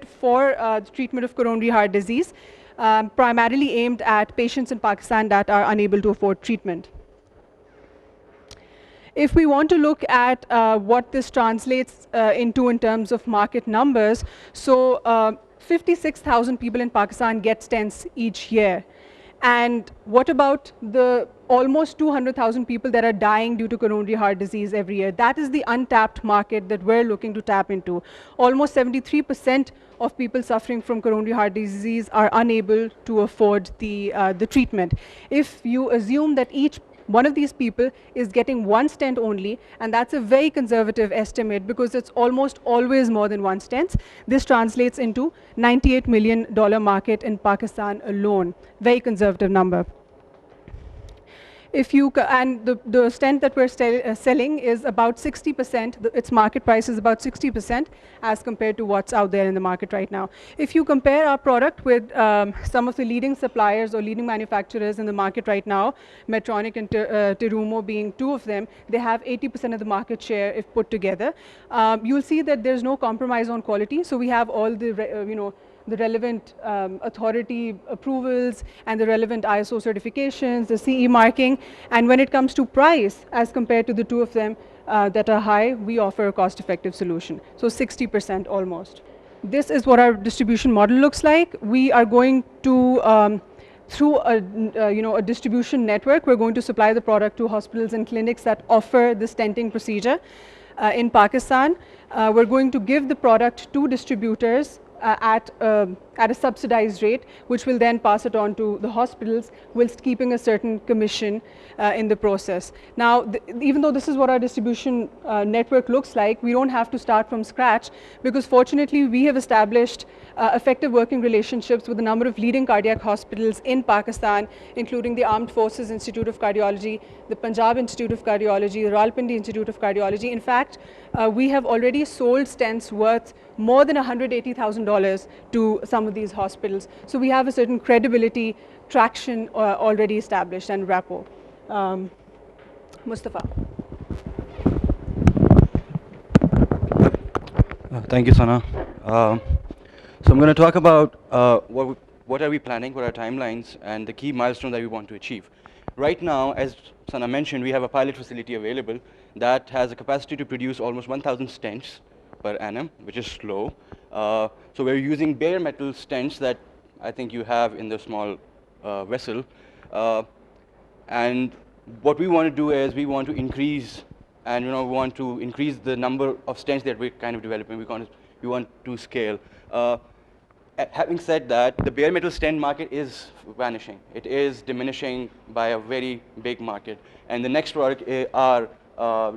for the treatment of coronary heart disease, primarily aimed at patients in Pakistan that are unable to afford treatment. If we want to look at what this translates into in terms of market numbers, so 56,000 people in Pakistan get stents each year. And what about the almost 200,000 people that are dying due to coronary heart disease every year? That is the untapped market that we're looking to tap into. Almost 73% of people suffering from coronary heart disease are unable to afford the treatment. If you assume that each one of these people is getting one stent only, and that's a very conservative estimate because it's almost always more than one stent. This translates into $98 million market in Pakistan alone. Very conservative number. If you and the stent that we're selling is about 60%, its market price is about 60% as compared to what's out there in the market right now. If you compare our product with some of the leading suppliers or leading manufacturers in the market right now, Medtronic and Terumo being two of them, they have 80% of the market share if put together. You'll see that there's no compromise on quality, so we have all the the relevant authority approvals and the relevant ISO certifications, the CE marking. And when it comes to price, as compared to the two of them that are high, we offer a cost-effective solution. So 60% almost. This is what our distribution model looks like. We are going to through a distribution network, we're going to supply the product to hospitals and clinics that offer the stenting procedure in Pakistan. We're going to give the product to distributors at a subsidized rate, which will then pass it on to the hospitals, whilst keeping a certain commission in the process. Now, even though this is what our distribution network looks like, we don't have to start from scratch, because fortunately we have established effective working relationships with a number of leading cardiac hospitals in Pakistan, including the Armed Forces Institute of Cardiology, the Punjab Institute of Cardiology, the Rawalpindi Institute of Cardiology. In fact, we have already sold stents worth more than $180,000 to some of these hospitals. So we have a certain credibility, traction already established, and rapport. Mustafa. Thank you, Sana. So I'm going to talk about what are we planning, what are our timelines, and the key milestones that we want to achieve. Right now, as Sana mentioned, we have a pilot facility available that has a capacity to produce almost 1,000 stents per annum, which is slow. So we're using bare metal stents that I think you have in the small vessel. And what we want to do is we want to increase, and we want to increase the number of stents that we're kind of developing. We want to scale. Having said that, the bare metal stent market is vanishing. It is diminishing by a very big market. And the next product are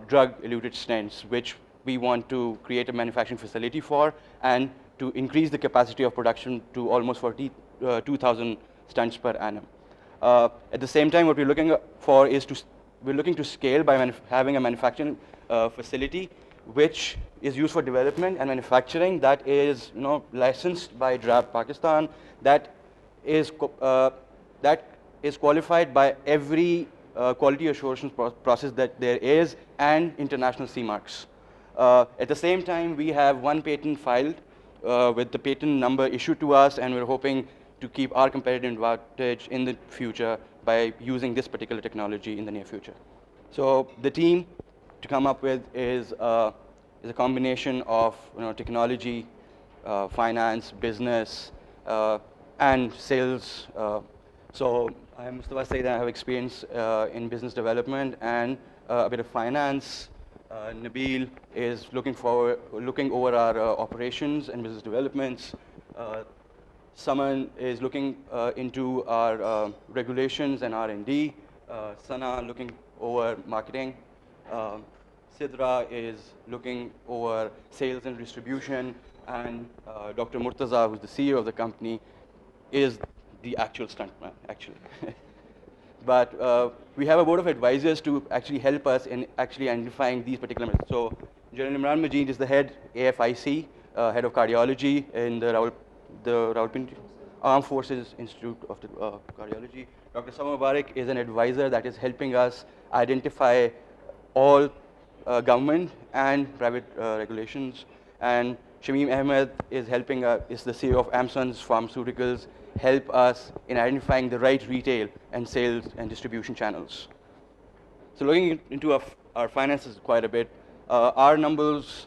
drug-eluted stents, which we want to create a manufacturing facility for, and to increase the capacity of production to almost 2,000 stents per annum. At the same time, what we're looking for is we're looking to scale by having a manufacturing facility which is used for development and manufacturing, that is licensed by DRAB Pakistan, that is qualified by every quality assurance process that there is, and international CE marks. At the same time, we have one patent filed with the patent number issued to us, and we're hoping to keep our competitive advantage in the future by using this particular technology in the near future. So the team to come up with is a combination of technology, finance, business, and sales. So I'm Mustafa Saeed, I have experience in business development and a bit of finance. Nabil is looking over our operations and business developments. Saman is looking into our regulations and R&D. Sana looking over marketing. Sidra is looking over sales and distribution, and Dr. Murtaza, who's the CEO of the company, is the actual stuntman, actually. But we have a board of advisors to actually help us in actually identifying these particular methods. So General Imran Majid is the head AFIC, head of cardiology in the Rawalpindi Armed Forces Institute of Cardiology. Dr. Sama Mubarak is an advisor that is helping us identify all government and private regulations. And Shameem Ahmed is helping us, is the CEO of Amson's Pharmaceuticals, help us in identifying the right retail and sales and distribution channels. So looking into our finances quite a bit, our numbers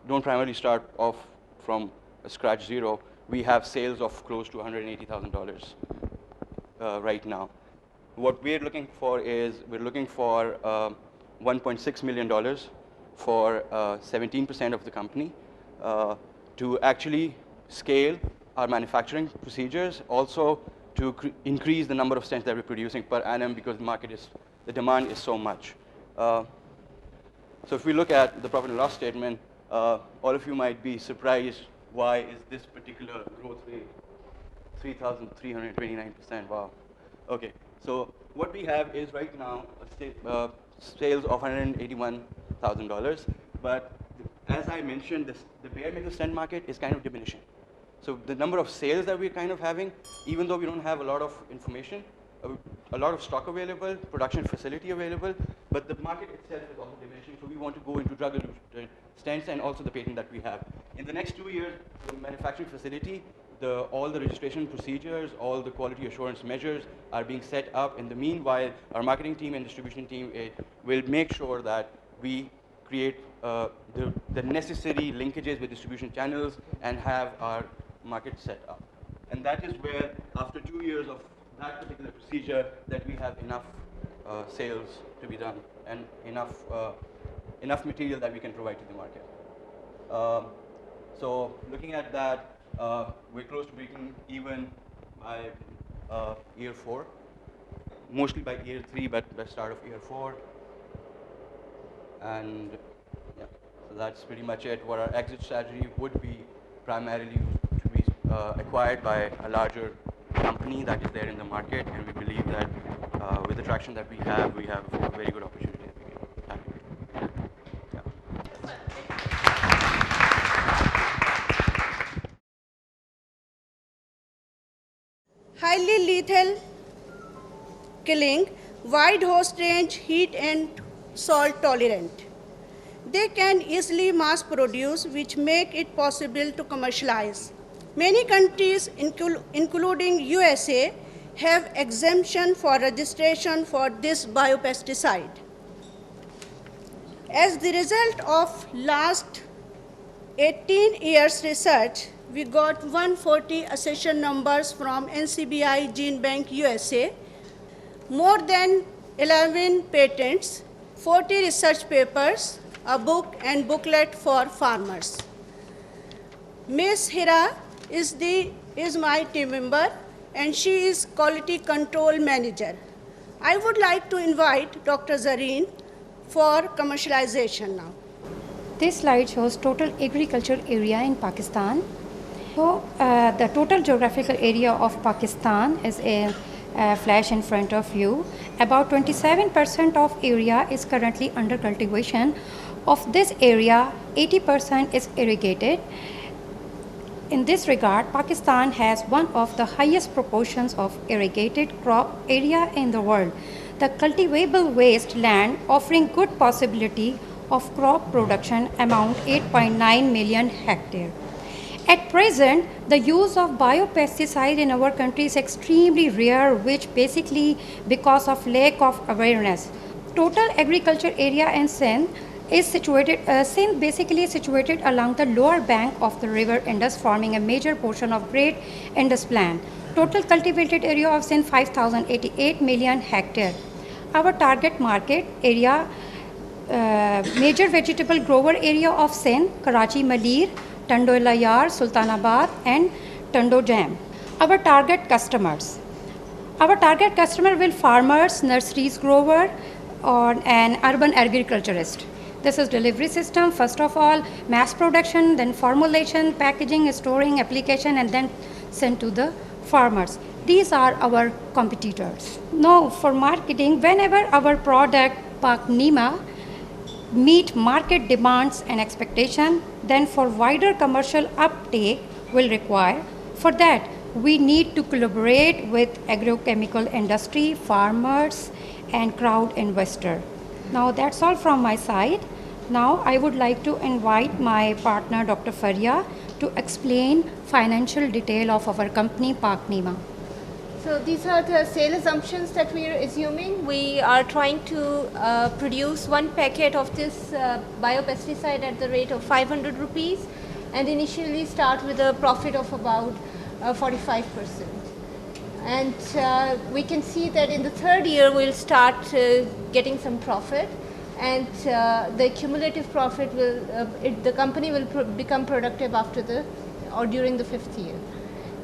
don't primarily start off from a scratch zero. We have sales of close to $180,000 right now. What we're looking for is we're looking for $1.6 million for 17% of the company to actually scale our manufacturing procedures, also to increase the number of stents that we're producing per annum because the demand is so much. So if we look at the profit and loss statement, all of you might be surprised why is this particular growth rate 3,329%, wow. Okay, so what we have is right now sales of $181,000, but as I mentioned, the bare metal stent market is kind of diminishing. So the number of sales that we're kind of having, even though we don't have a lot of information, a lot of stock available, production facility available, but the market itself is also diminishing, so we want to go into drug-eluting stents and also the patent that we have. In the next 2 years, the manufacturing facility, all the registration procedures, all the quality assurance measures are being set up. In the meanwhile, our marketing team and distribution team will make sure that we create the necessary linkages with distribution channels and have our market set up. And that is where, after 2 years of that particular procedure, that we have enough sales to be done and enough material that we can provide to the market. So looking at that, we're close to breaking even by year 4, mostly by year 3, but by start of year 4. And yeah, so that's pretty much it. What our exit strategy would be primarily to be acquired by a larger company that is there in the market, and we believe that with the traction that we have a very good opportunity that we can tap into. Yeah. Highly lethal killing, wide host range, heat and salt tolerant. They can easily mass produce, which make it possible to commercialize. Many countries, including USA, have exemption for registration for this biopesticide. As the result of last 18 years research, we got 140 accession numbers from NCBI Gene Bank USA, more than 11 patents, 40 research papers, a book and booklet for farmers. Ms. Hira is my team member, and she is quality control manager. I would like to invite Dr. Zareen for commercialization now. This slide shows total agriculture area in Pakistan. So the total geographical area of Pakistan is a flash in front of you. About 27% of area is currently under cultivation. Of this area, 80% is irrigated. In this regard, Pakistan has one of the highest proportions of irrigated crop area in the world. The cultivable wasteland offering good possibility of crop production amount 8.9 million hectare. At present, the use of biopesticide in our country is extremely rare, which basically because of lack of awareness. Total agriculture area in Sindh is situated, Sindh basically is situated along the lower bank of the river Indus, forming a major portion of Great Indus Plain. Total cultivated area of Sindh 5,088 million hectare. Our target market area, major vegetable grower area of Sindh, Karachi Malir, Tando Layar, Sultanabad and Tando Jam. Our target customers. Our target customer will farmers, nurseries grower or an urban agriculturist. This is delivery system, first of all, mass production, then formulation, packaging, storing, application, and then sent to the farmers. These are our competitors. Now, for marketing, whenever our product, Pak Nima, meet market demands and expectation, then for wider commercial uptake will require. For that, we need to collaborate with agrochemical industry, farmers, and crowd investor. Now, that's all from my side. Now I would like to invite my partner Dr. Faria to explain financial detail of our company Park Nima. So these are the sale assumptions that we are assuming. We are trying to produce one packet of this biopesticide at the rate of 500 rupees and initially start with a profit of about 45%. And we can see that in the third year we'll start getting some profit, and the cumulative profit will, the company will become productive after the or during the fifth year.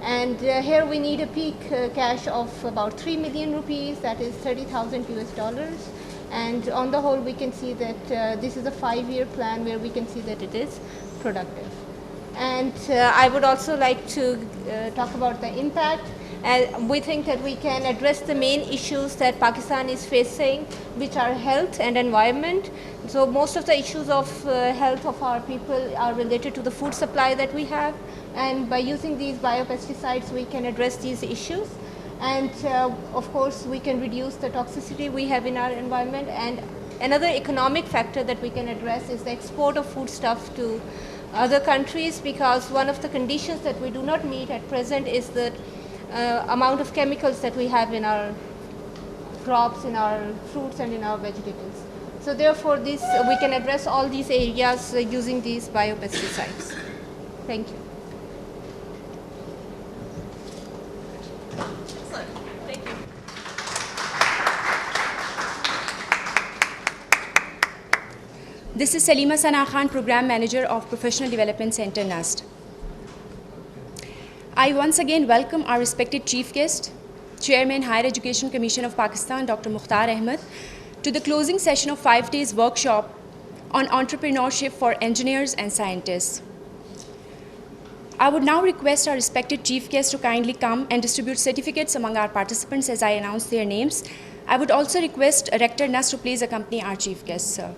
And here we need a peak cash of about 3 million rupees, that is 30,000 US dollars. And on the whole, we can see that this is a 5-year plan where we can see that it is productive. And I would also like to talk about the impact. We think that we can address the main issues that Pakistan is facing, which are health and environment. So most of the issues of health of our people are related to the food supply that we have, and by using these biopesticides we can address these issues. And of course we can reduce the toxicity we have in our environment. And another economic factor that we can address is the export of foodstuff to other countries, because one of the conditions that we do not meet at present is the amount of chemicals that we have in our crops, in our fruits and in our vegetables. So therefore this we can address all these areas using these biopesticides. Thank you. Excellent. Thank you. This is Salima Sana Khan, Program Manager of Professional Development Center, NAST. I once again welcome our respected Chief Guest, Chairman, Higher Education Commission of Pakistan, Dr. Mukhtar Ahmed, to the closing session of 5 days workshop on entrepreneurship for engineers and scientists. I would now request our respected Chief Guest to kindly come and distribute certificates among our participants as I announce their names. I would also request Rector NAST to please accompany our Chief Guest, sir.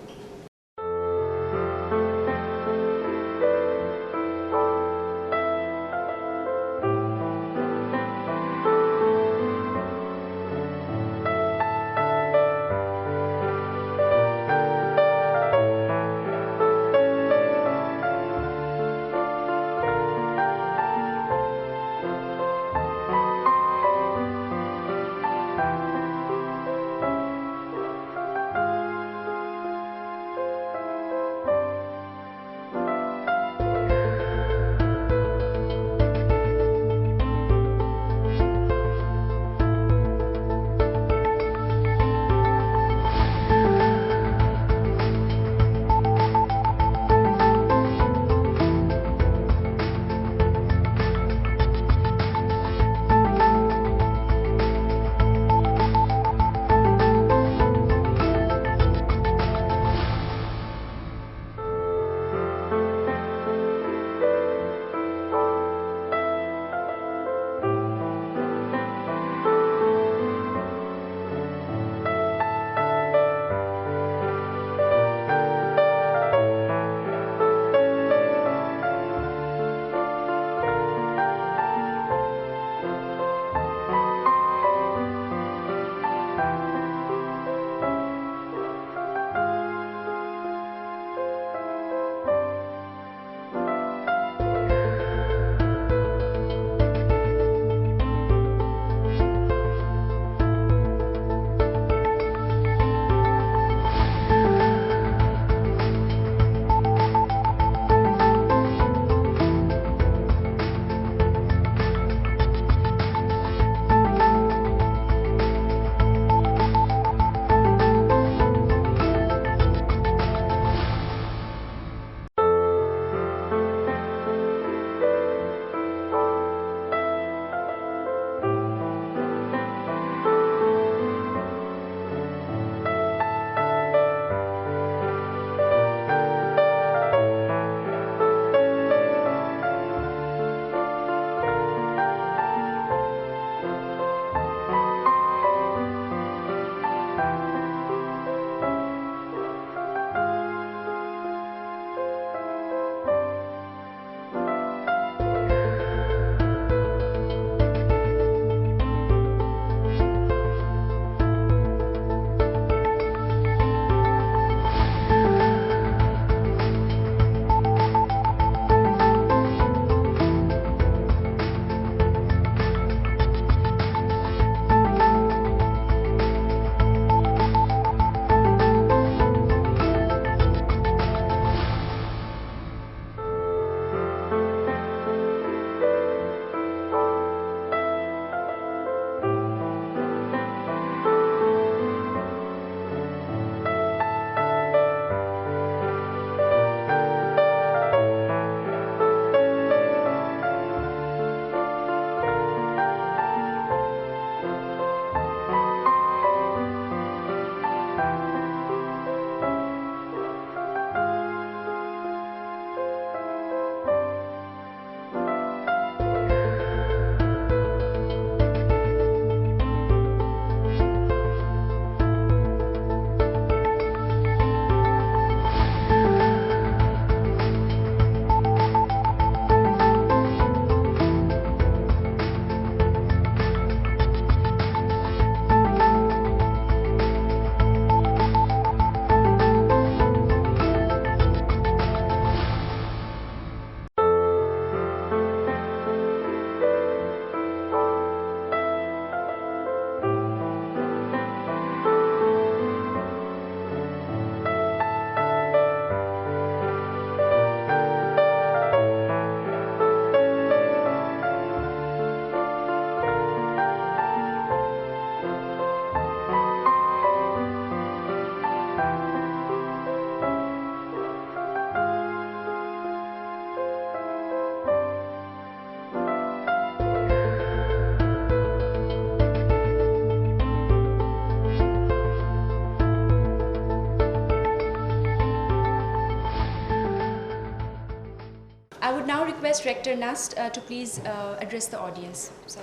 request Rector Nast to please address the audience. So.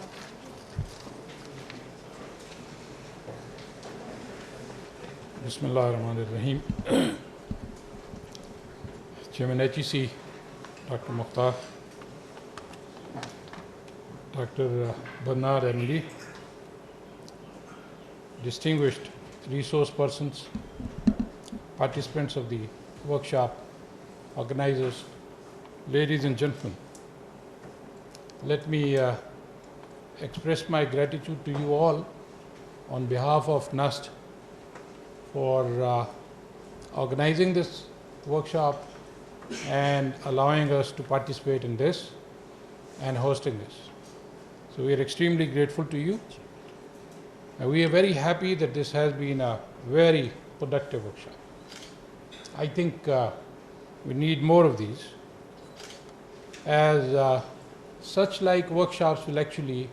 Bismillah ar-Rahman ar-Rahim. Chairman HEC, Dr. Mukhtar, Dr. Bernard MD, distinguished resource persons, participants of the workshop, organizers, ladies and gentlemen, let me express my gratitude to you all on behalf of NUST for organizing this workshop and allowing us to participate in this and hosting this. So we are extremely grateful to you. And we are very happy that this has been a very productive workshop. I think we need more of these, as such like workshops will actually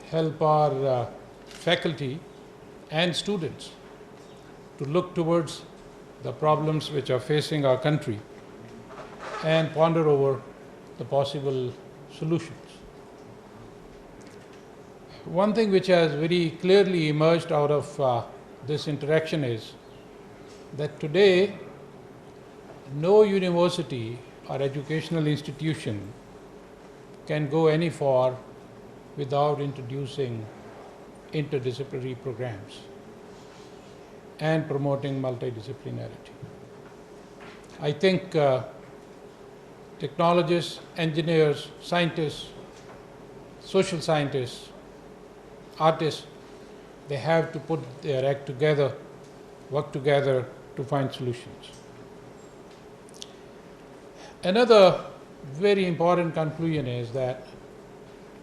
help our faculty and students to look towards the problems which are facing our country and ponder over the possible solutions. One thing which has very clearly emerged out of this interaction is that today no university or educational institution can go any far without introducing interdisciplinary programs and promoting multidisciplinarity. I think technologists, engineers, scientists, social scientists, artists, they have to put their act together, work together to find solutions. Another very important conclusion is that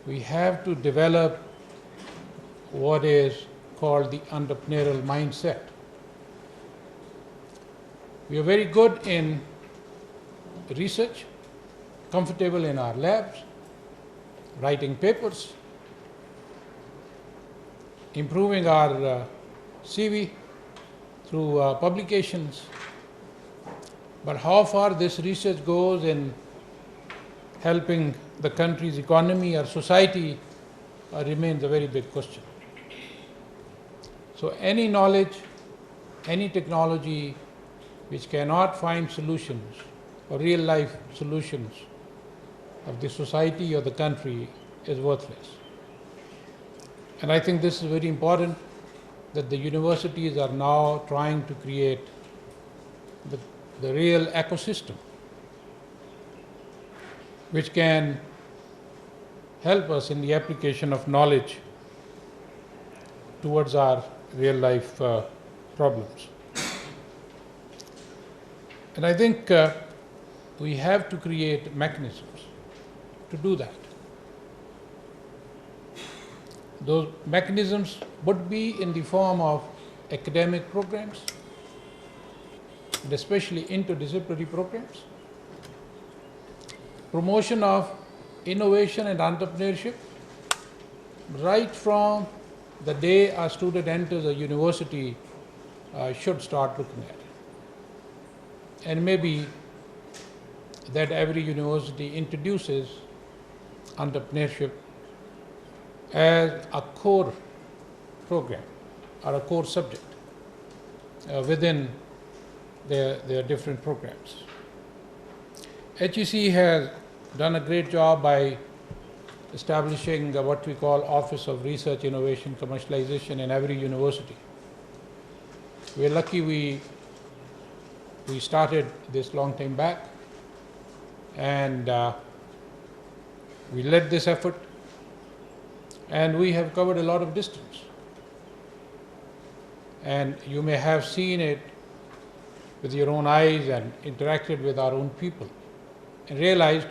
we have to develop what is called the entrepreneurial mindset. We are very good in research, comfortable in our labs, writing papers, improving our CV through publications. But how far this research goes in helping the country's economy or society remains a very big question. So any knowledge, any technology which cannot find solutions or real life solutions of the society or the country is worthless. And I think this is very important, that the universities are now trying to create the real ecosystem which can help us in the application of knowledge towards our real life problems. And I think we have to create mechanisms to do that. Those mechanisms would be in the form of academic programs, and especially interdisciplinary programs, promotion of innovation and entrepreneurship right from the day a student enters a university should start looking at it. And maybe that every university introduces entrepreneurship as a core program or a core subject within their different programs. HEC has done a great job by establishing what we call Office of Research, Innovation, Commercialization in every university. We're lucky we started this long time back, and we led this effort, and we have covered a lot of distance. And you may have seen it with your own eyes and interacted with our own people and realized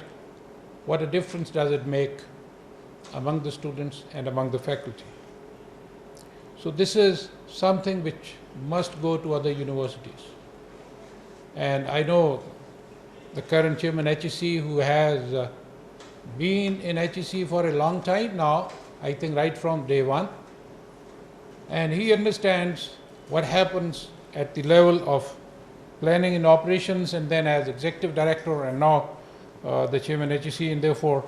what a difference does it make among the students and among the faculty. So this is something which must go to other universities. And I know the current chairman HEC, who has been in HEC for a long time now, I think right from day one, and he understands what happens at the level of planning and operations, and then as executive director, and now the chairman HEC, and therefore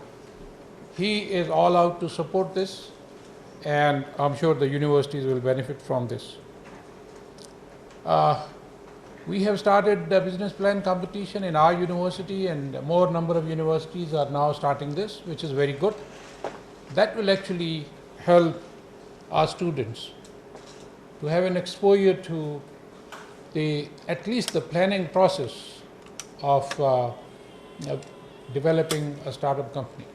he is all out to support this, and I'm sure the universities will benefit from this. We have started the business plan competition in our university, and more number of universities are now starting this, which is very good. That will actually help our students to have an exposure to at least the planning process of developing a startup company.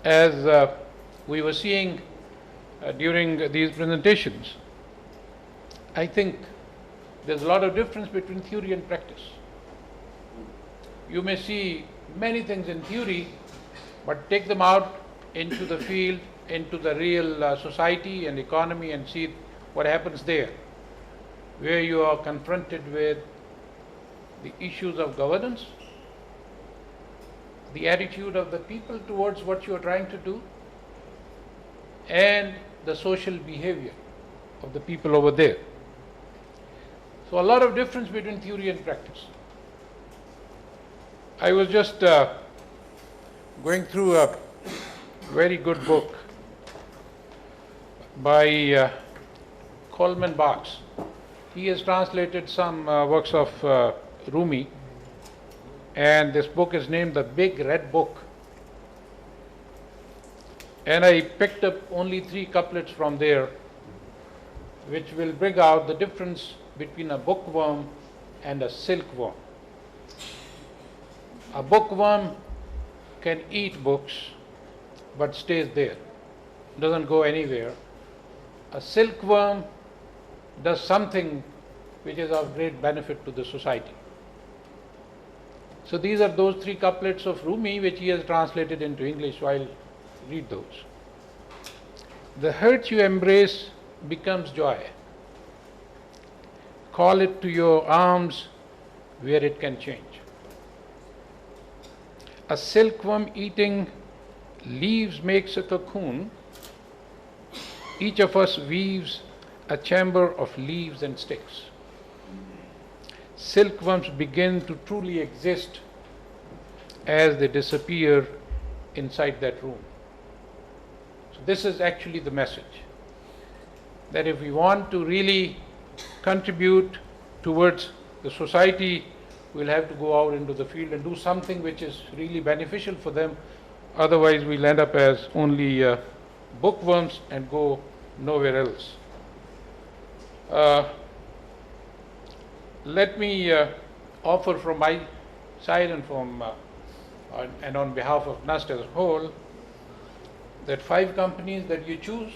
As we were seeing during these presentations, I think there's a lot of difference between theory and practice. You may see many things in theory, but take them out into the field, into the real society and economy, and see what happens there, where you are confronted with the issues of governance, the attitude of the people towards what you are trying to do, and the social behavior of the people over there. So a lot of difference between theory and practice. I was just going through a very good book by Coleman Barks. He has translated some works of Rumi, and this book is named The Big Red Book. And I picked up only 3 couplets from there, which will bring out the difference between a bookworm and a silkworm. A bookworm can eat books but stays there, doesn't go anywhere. A silkworm does something which is of great benefit to the society. So these are those 3 couplets of Rumi which he has translated into English, so I'll read those. The hurt you embrace becomes joy. Call it to your arms where it can change. A silkworm eating leaves makes a cocoon. Each of us weaves a chamber of leaves and sticks. Silkworms begin to truly exist as they disappear inside that room. So this is actually the message, that if we want to really contribute towards the society, we'll have to go out into the field and do something which is really beneficial for them. Otherwise, we'll end up as only bookworms and go nowhere else. Let me offer from my side and and on behalf of NUST as a whole, that 5 companies that you choose,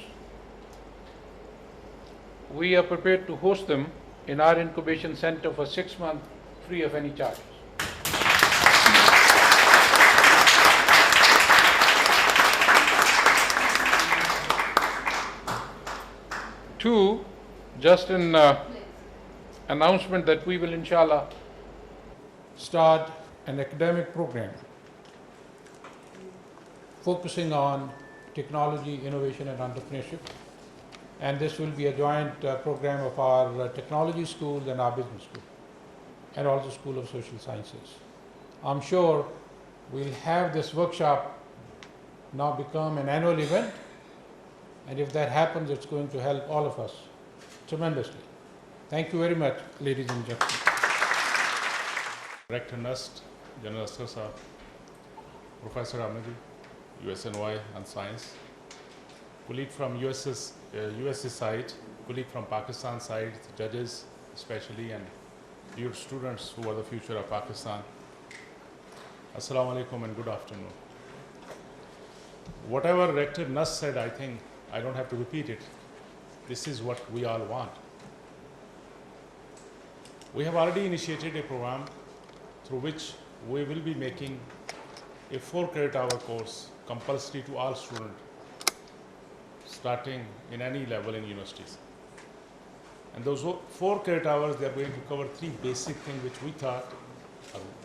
we are prepared to host them in our incubation center for 6 months free of any charges. Two, just an announcement that we will inshallah start an academic program focusing on technology, innovation and entrepreneurship, and this will be a joint program of our technology schools and our business school, and also School of Social Sciences. I'm sure we'll have this workshop now become an annual event, and if that happens, it's going to help all of us tremendously. Thank you very much, ladies and gentlemen. Rector NUST, General Sir, Professor Ahmedi, USNY and Science, colleague from USA side, colleague from Pakistan side, judges especially, and dear students who are the future of Pakistan. Assalamu alaikum and good afternoon. Whatever Rector NUST said, I think I don't have to repeat it. This is what we all want. We have already initiated a program through which we will be making a 4 credit hour course compulsory to all students starting in any level in universities. And those 4 credit hours, they are going to cover 3 basic things which we thought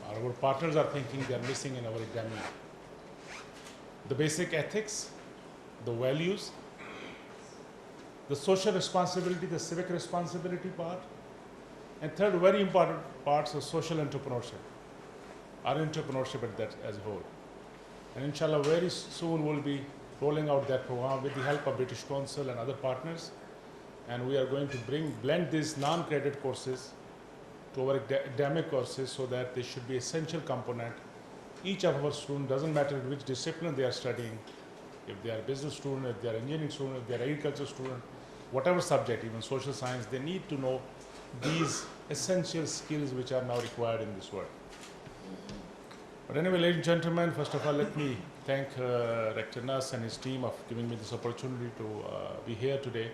our partners are thinking they are missing in our examination. The basic ethics, the values, the social responsibility, the civic responsibility part, And third, very important parts of social entrepreneurship, our entrepreneurship at that as a whole. And inshallah, very soon we'll be rolling out that program with the help of British Council and other partners. And we are going to blend these non-credit courses to our academic courses so that they should be essential component. Each of our students, doesn't matter which discipline they are studying, if they are business student, if they are engineering student, if they are agriculture student, whatever subject, even social science, they need to know these essential skills which are now required in this world. But anyway, ladies and gentlemen, first of all, let me thank Rector Nas and his team of giving me this opportunity to be here today.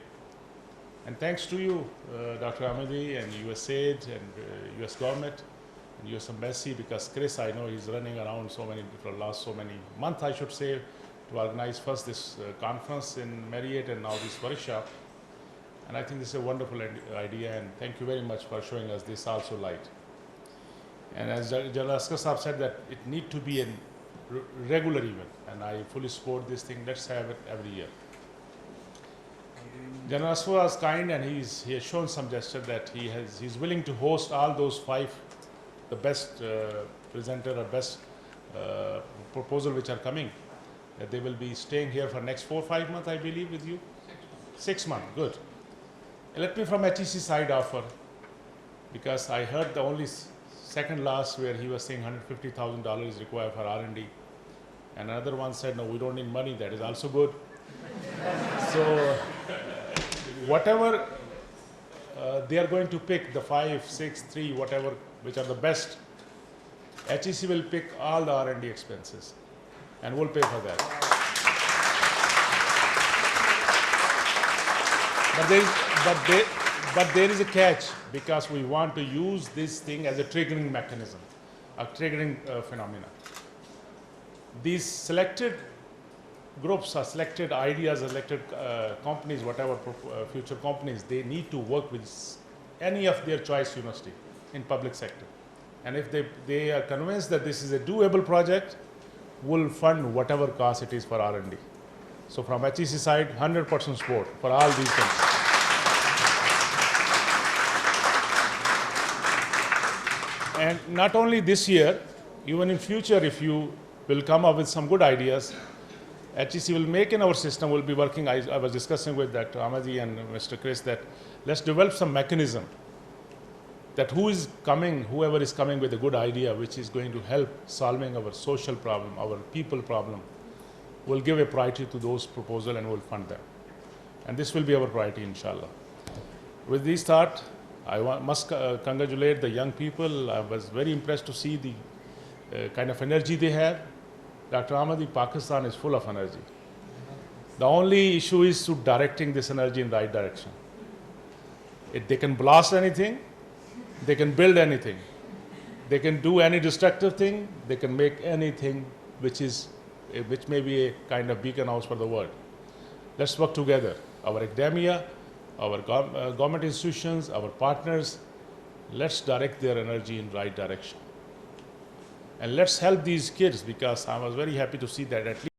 And thanks to you, Dr. Ahmadi and USAID and US government and US Embassy, because Chris, I know he's running around for the last so many months, I should say, to organize first this conference in Marriott and now this workshop. And I think this is a wonderful idea, and thank you very much for showing us this also light. And as General Askar Saab said, that it need to be a regular event, and I fully support this thing. Let's have it every year. General Askar was kind, and he has shown some gesture that he's willing to host all those 5, the best presenter or best proposal which are coming. That they will be staying here for next 4 or 5 months, I believe, with you. 6 months, good. Let me from HEC side offer, because I heard the only second last where he was saying $150,000 is required for R&D, and another one said no, we don't need money. That is also good. So whatever they are going to pick, the 5, 6, 3, whatever, which are the best, HEC will pick all the R&D expenses, and we'll pay for that. But there is a catch, because we want to use this thing as a triggering mechanism, a triggering phenomena. These selected groups or selected ideas, or selected companies, whatever future companies, they need to work with any of their choice university in public sector. And if they are convinced that this is a doable project, we'll fund whatever cost it is for R&D. So from HEC side, 100% support for all these things. And not only this year, even in future, if you will come up with some good ideas, HEC will make in our system, we'll be working, I was discussing with Dr. Ahmadi and Mr. Chris, that let's develop some mechanism that whoever is coming with a good idea which is going to help solving our social problem, our people problem, we'll give a priority to those proposals and we'll fund them. And this will be our priority, inshallah. With this thought, I must congratulate the young people. I was very impressed to see the kind of energy they have. Dr. Ahmadi, Pakistan is full of energy. The only issue is to directing this energy in the right direction. If they can blast anything, they can build anything. They can do any destructive thing, they can make anything which may be a kind of beacon house for the world. Let's work together, our academia, our government institutions, our partners. Let's direct their energy in the right direction. And let's help these kids, because I was very happy to see that at least